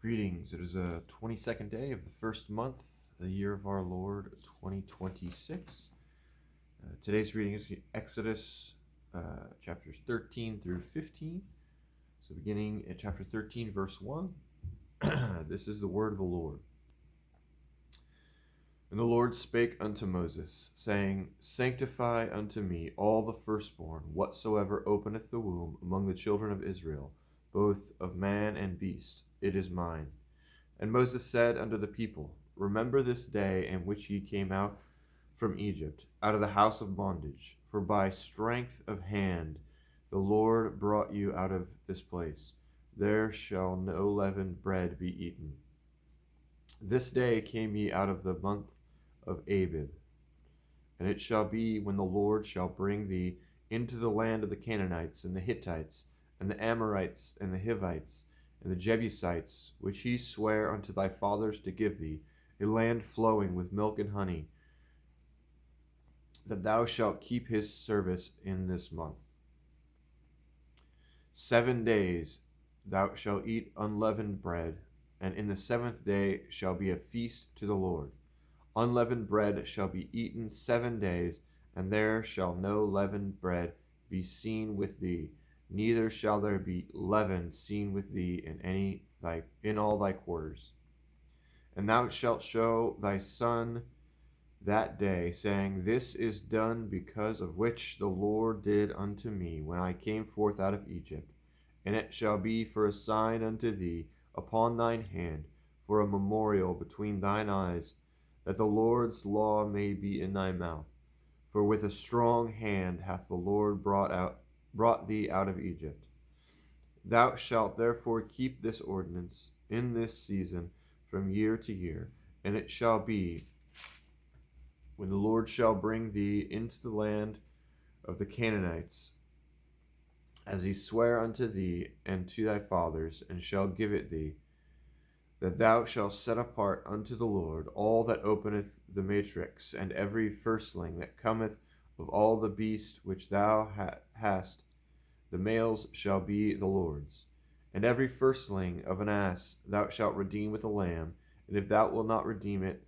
Greetings. It is a 22nd day of the first month, the year of our Lord 2026. Today's reading is Exodus chapters 13 through 15. So beginning at chapter 13, verse 1, this is the word of the Lord. And the Lord spake unto Moses, saying, Sanctify unto me all the firstborn, whatsoever openeth the womb among the children of Israel, both of man and beast, it is mine. And Moses said unto the people, Remember this day in which ye came out from Egypt, out of the house of bondage, for by strength of hand the Lord brought you out of this place. There shall no leavened bread be eaten. This day came ye out of the month of Abib. And it shall be, when the Lord shall bring thee into the land of the Canaanites, and the Hittites, and the Amorites, and the Hivites, and the Jebusites, which he sware unto thy fathers to give thee, a land flowing with milk and honey, that thou shalt keep his service in this month. 7 days thou shalt eat unleavened bread, and in the 7th day shall be a feast to the Lord. Unleavened bread shall be eaten 7 days, and there shall no leavened bread be seen with thee, neither shall there be leaven seen with thee in all thy quarters. And thou shalt show thy son that day, saying, This is done because of which the Lord did unto me when I came forth out of Egypt. And it shall be for a sign unto thee upon thine hand, for a memorial between thine eyes, that the Lord's law may be in thy mouth. For with a strong hand hath the Lord brought thee out of Egypt. Thou shalt therefore keep this ordinance in this season from year to year. And it shall be, when the Lord shall bring thee into the land of the Canaanites, as he sware unto thee and to thy fathers, and shall give it thee, that thou shalt set apart unto the Lord all that openeth the matrix, and every firstling that cometh of all the beast which thou hast, the males shall be the Lord's. And every firstling of an ass thou shalt redeem with a lamb, and if thou wilt not redeem it,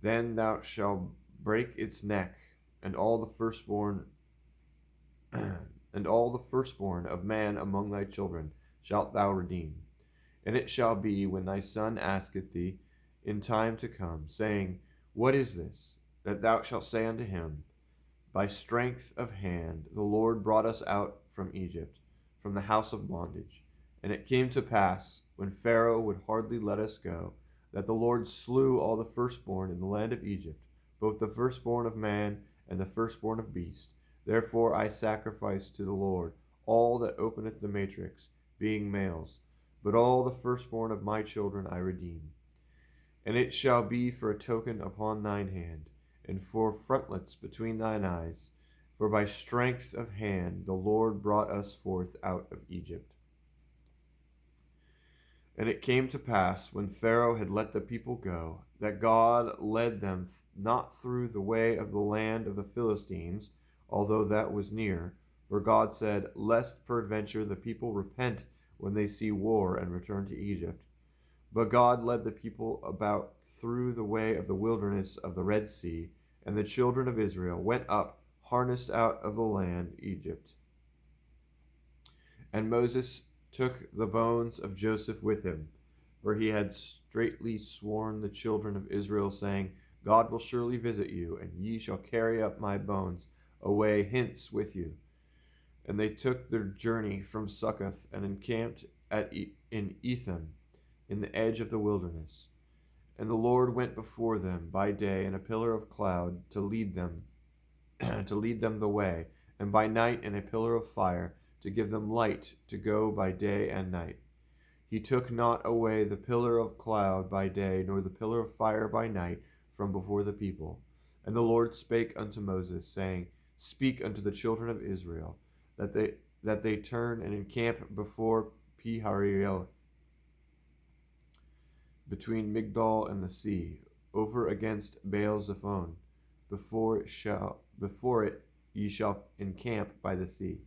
then thou shalt break its neck, and all the firstborn of man among thy children shalt thou redeem. And it shall be, when thy son asketh thee in time to come, saying, What is this? That thou shalt say unto him, By strength of hand the Lord brought us out from Egypt, from the house of bondage. And it came to pass, when Pharaoh would hardly let us go, that the Lord slew all the firstborn in the land of Egypt, both the firstborn of man and the firstborn of beast. Therefore I sacrifice to the Lord all that openeth the matrix, being males, but all the firstborn of my children I redeem. And it shall be for a token upon thine hand, and for frontlets between thine eyes, for by strength of hand the Lord brought us forth out of Egypt. And it came to pass, when Pharaoh had let the people go, that God led them not through the way of the land of the Philistines, although that was near, for God said, Lest peradventure the people repent when they see war, and return to Egypt. But God led the people about through the way of the wilderness of the Red Sea, and the children of Israel went up, harnessed out of the land Egypt. And Moses took the bones of Joseph with him, for he had straitly sworn the children of Israel, saying, God will surely visit you, and ye shall carry up my bones away hence with you. And they took their journey from Succoth, and encamped in Etham, in the edge of the wilderness. And the Lord went before them by day in a pillar of cloud to lead them the way, and by night in a pillar of fire to give them light to go by day and night. He took not away the pillar of cloud by day, nor the pillar of fire by night from before the people. And the Lord spake unto Moses, saying, Speak unto the children of Israel, that they turn and encamp before Pi-hahiroth, between Migdol and the sea, over against Baal-zephon. Before it ye shall encamp by the sea.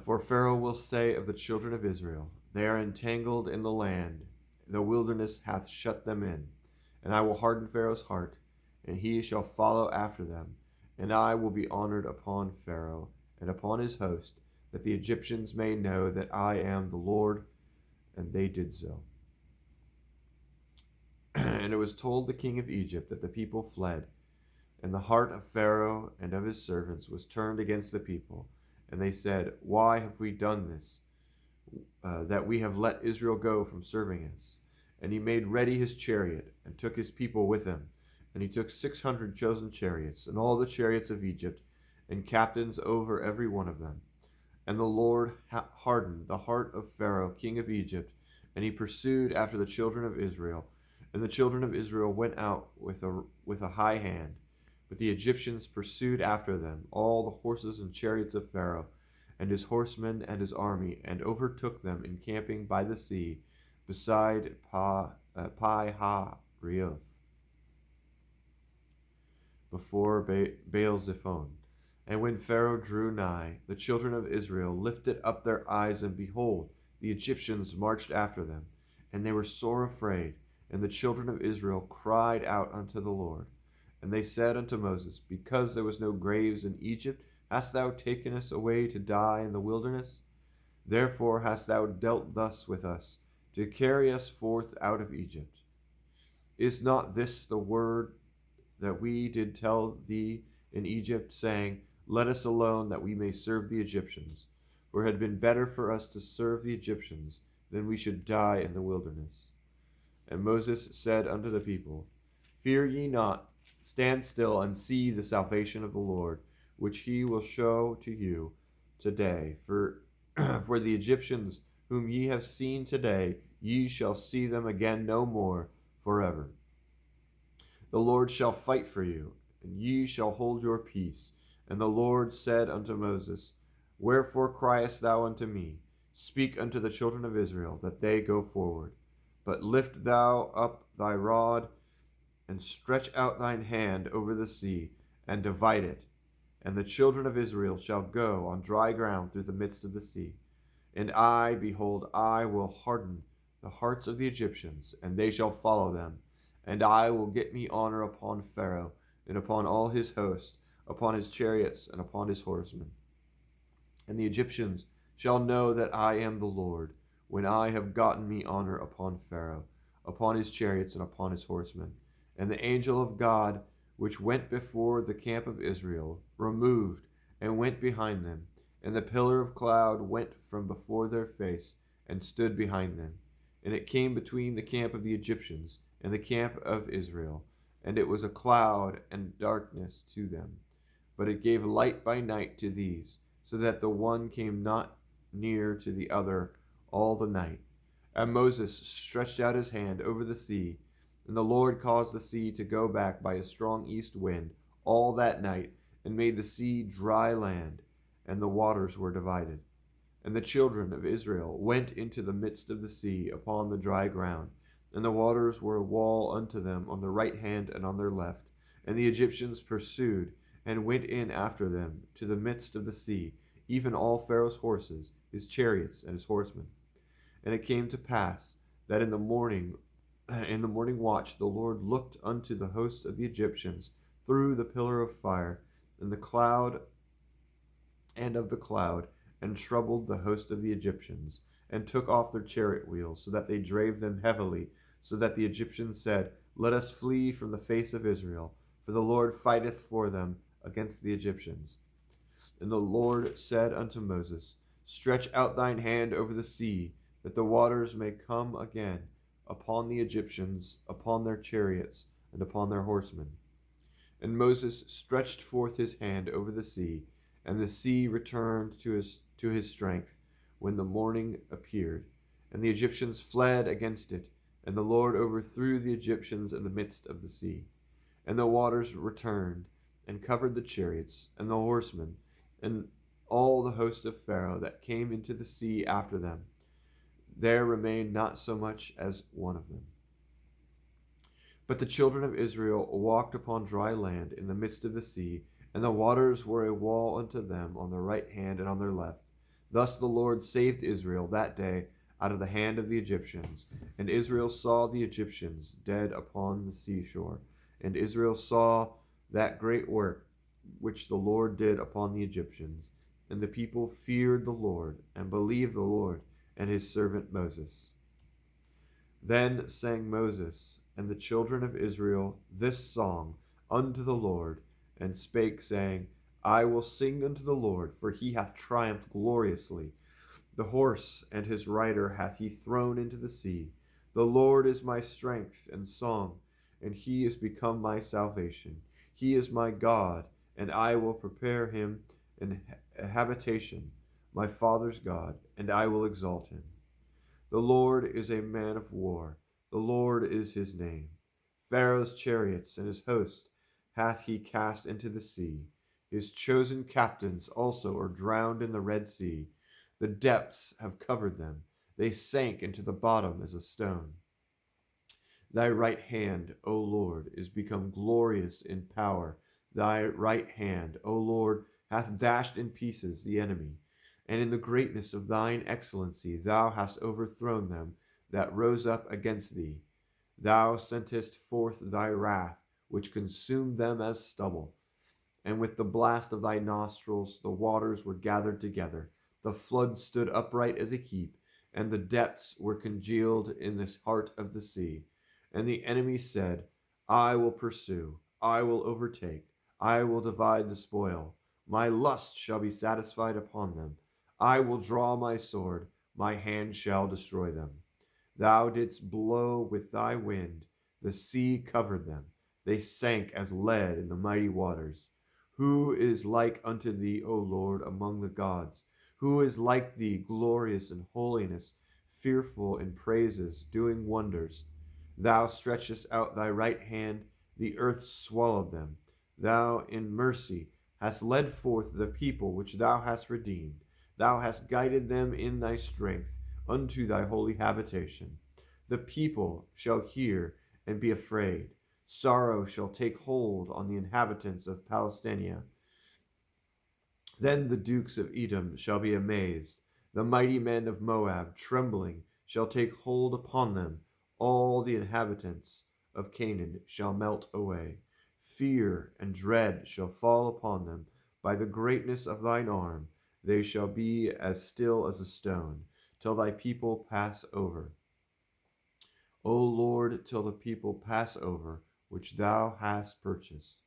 For Pharaoh will say of the children of Israel, They are entangled in the land. The wilderness hath shut them in. And I will harden Pharaoh's heart, and he shall follow after them. And I will be honored upon Pharaoh and upon his host, that the Egyptians may know that I am the Lord. And they did so. And it was told the king of Egypt that the people fled. And the heart of Pharaoh and of his servants was turned against the people. And they said, Why have we done this, that we have let Israel go from serving us? And he made ready his chariot, and took his people with him. And he took 600 chosen chariots, and all the chariots of Egypt, and captains over every one of them. And the Lord hardened the heart of Pharaoh, king of Egypt, and he pursued after the children of Israel. And the children of Israel went out with a high hand. But the Egyptians pursued after them, all the horses and chariots of Pharaoh, and his horsemen and his army, and overtook them encamping by the sea, beside Pi-hahiroth, before Baal-zephon. And when Pharaoh drew nigh, the children of Israel lifted up their eyes, and behold, the Egyptians marched after them. And they were sore afraid, and the children of Israel cried out unto the Lord. And they said unto Moses, Because there was no graves in Egypt, hast thou taken us away to die in the wilderness? Therefore hast thou dealt thus with us, to carry us forth out of Egypt. Is not this the word that we did tell thee in Egypt, saying, Let us alone, that we may serve the Egyptians? For it had been better for us to serve the Egyptians than we should die in the wilderness. And Moses said unto the people, Fear ye not, stand still and see the salvation of the Lord, which he will show to you today. For the Egyptians whom ye have seen today, ye shall see them again no more forever. The Lord shall fight for you, and ye shall hold your peace. And the Lord said unto Moses, Wherefore criest thou unto me? Speak unto the children of Israel, that they go forward. But lift thou up thy rod, and stretch out thine hand over the sea, and divide it. And the children of Israel shall go on dry ground through the midst of the sea. And I, behold, I will harden the hearts of the Egyptians, and they shall follow them. And I will get me honor upon Pharaoh, and upon all his host, upon his chariots, and upon his horsemen. And the Egyptians shall know that I am the Lord, when I have gotten me honor upon Pharaoh, upon his chariots, and upon his horsemen. And the angel of God, which went before the camp of Israel, removed, and went behind them. And the pillar of cloud went from before their face, and stood behind them. And it came between the camp of the Egyptians and the camp of Israel, and it was a cloud and darkness to them. But it gave light by night to these, so that the one came not near to the other all the night. And Moses stretched out his hand over the sea, and the Lord caused the sea to go back by a strong east wind all that night, and made the sea dry land, and the waters were divided. And the children of Israel went into the midst of the sea upon the dry ground, and the waters were a wall unto them on their right hand and on their left. And the Egyptians pursued, and went in after them to the midst of the sea, even all Pharaoh's horses, his chariots, and his horsemen. And it came to pass that in the morning watch, the Lord looked unto the host of the Egyptians through the pillar of fire and the cloud, and troubled the host of the Egyptians, and took off their chariot wheels, so that they drave them heavily, so that the Egyptians said, Let us flee from the face of Israel, for the Lord fighteth for them against the Egyptians. And the Lord said unto Moses, Stretch out thine hand over the sea, that the waters may come again upon the Egyptians, upon their chariots, and upon their horsemen. And Moses stretched forth his hand over the sea, and the sea returned to his strength when the morning appeared. And the Egyptians fled against it, and the Lord overthrew the Egyptians in the midst of the sea. And the waters returned, and covered the chariots, and the horsemen, and all the host of Pharaoh that came into the sea after them. There remained not so much as one of them. But the children of Israel walked upon dry land in the midst of the sea, and the waters were a wall unto them on their right hand and on their left. Thus the Lord saved Israel that day out of the hand of the Egyptians. And Israel saw the Egyptians dead upon the seashore. And Israel saw that great work which the Lord did upon the Egyptians. And the people feared the Lord, and believed the Lord and his servant Moses. Then sang Moses and the children of Israel this song unto the Lord, and spake, saying, I will sing unto the Lord, for he hath triumphed gloriously. The horse and his rider hath he thrown into the sea. The Lord is my strength and song, and he is become my salvation. He is my God, and I will prepare him an habitation, my father's God, and I will exalt him. The Lord is a man of war, the Lord is his name. Pharaoh's chariots and his host hath he cast into the sea. His chosen captains also are drowned in the Red Sea. The depths have covered them. They sank into the bottom as a stone. Thy right hand, O Lord, is become glorious in power. Thy right hand, O Lord, hath dashed in pieces the enemy. And in the greatness of thine excellency thou hast overthrown them that rose up against thee. Thou sentest forth thy wrath, which consumed them as stubble. And with the blast of thy nostrils the waters were gathered together. The flood stood upright as a heap, and the depths were congealed in the heart of the sea. And the enemy said, I will pursue, I will overtake, I will divide the spoil. My lust shall be satisfied upon them. I will draw my sword, my hand shall destroy them. Thou didst blow with thy wind, the sea covered them. They sank as lead in the mighty waters. Who is like unto thee, O Lord, among the gods? Who is like thee, glorious in holiness, fearful in praises, doing wonders? Thou stretchest out thy right hand, the earth swallowed them. Thou in mercy hast led forth the people which thou hast redeemed. Thou hast guided them in thy strength unto thy holy habitation. The people shall hear and be afraid. Sorrow shall take hold on the inhabitants of Palestina. Then the dukes of Edom shall be amazed. The mighty men of Moab, trembling, shall take hold upon them. All the inhabitants of Canaan shall melt away. Fear and dread shall fall upon them. By the greatness of thine arm, they shall be as still as a stone, till thy people pass over. O Lord, till the people pass over, which thou hast purchased.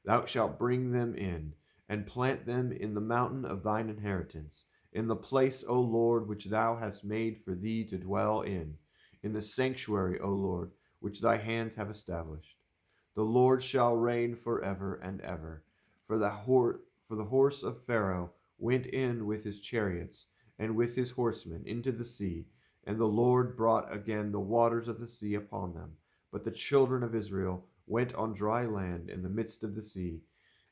Thou shalt bring them in, and plant them in the mountain of thine inheritance, in the place, O Lord, which thou hast made for thee to dwell in the sanctuary, O Lord, which thy hands have established. The Lord shall reign forever and ever. For the horse of Pharaoh went in with his chariots and with his horsemen into the sea, and the Lord brought again the waters of the sea upon them. But the children of Israel went on dry land in the midst of the sea.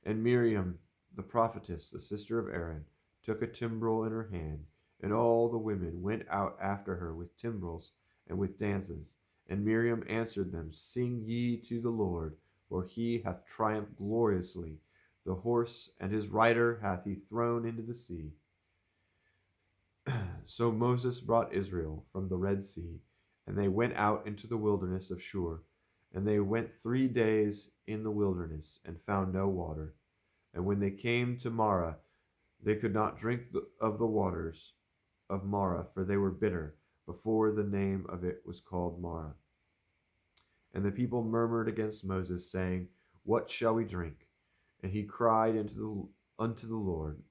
And Miriam, the prophetess, the sister of Aaron, took a timbrel in her hand, and all the women went out after her with timbrels and with dances. And Miriam answered them, Sing ye to the Lord, for he hath triumphed gloriously. The horse and his rider hath he thrown into the sea. So Moses brought Israel from the Red Sea, and they went out into the wilderness of Shur. And they went 3 days in the wilderness, and found no water. And when they came to Marah, they could not drink of the waters of Marah, for they were bitter, before the name of it was called Marah. And the people murmured against Moses, saying, What shall we drink? And he cried unto the Lord.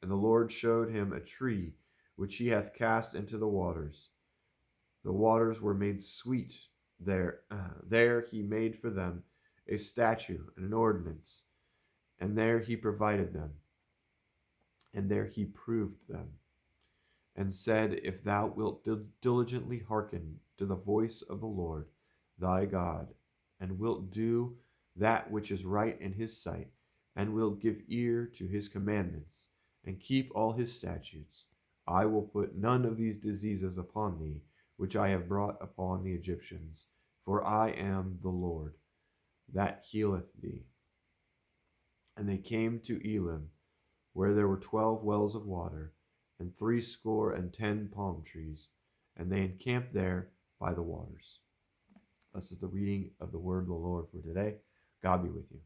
And the Lord showed him a tree which he hath cast into the waters. The waters were made sweet there. There he made for them a statue and an ordinance, and there he provided them, and there he proved them, and said, If thou wilt diligently hearken to the voice of the Lord thy God, and wilt do that which is right in his sight, and wilt give ear to his commandments, and keep all his statutes, I will put none of these diseases upon thee, which I have brought upon the Egyptians, for I am the Lord, that healeth thee. And they came to Elim, where there were 12 wells of water, and 70 palm trees. and they encamped there by the waters. This is the reading of the word of the Lord for today. God be with you.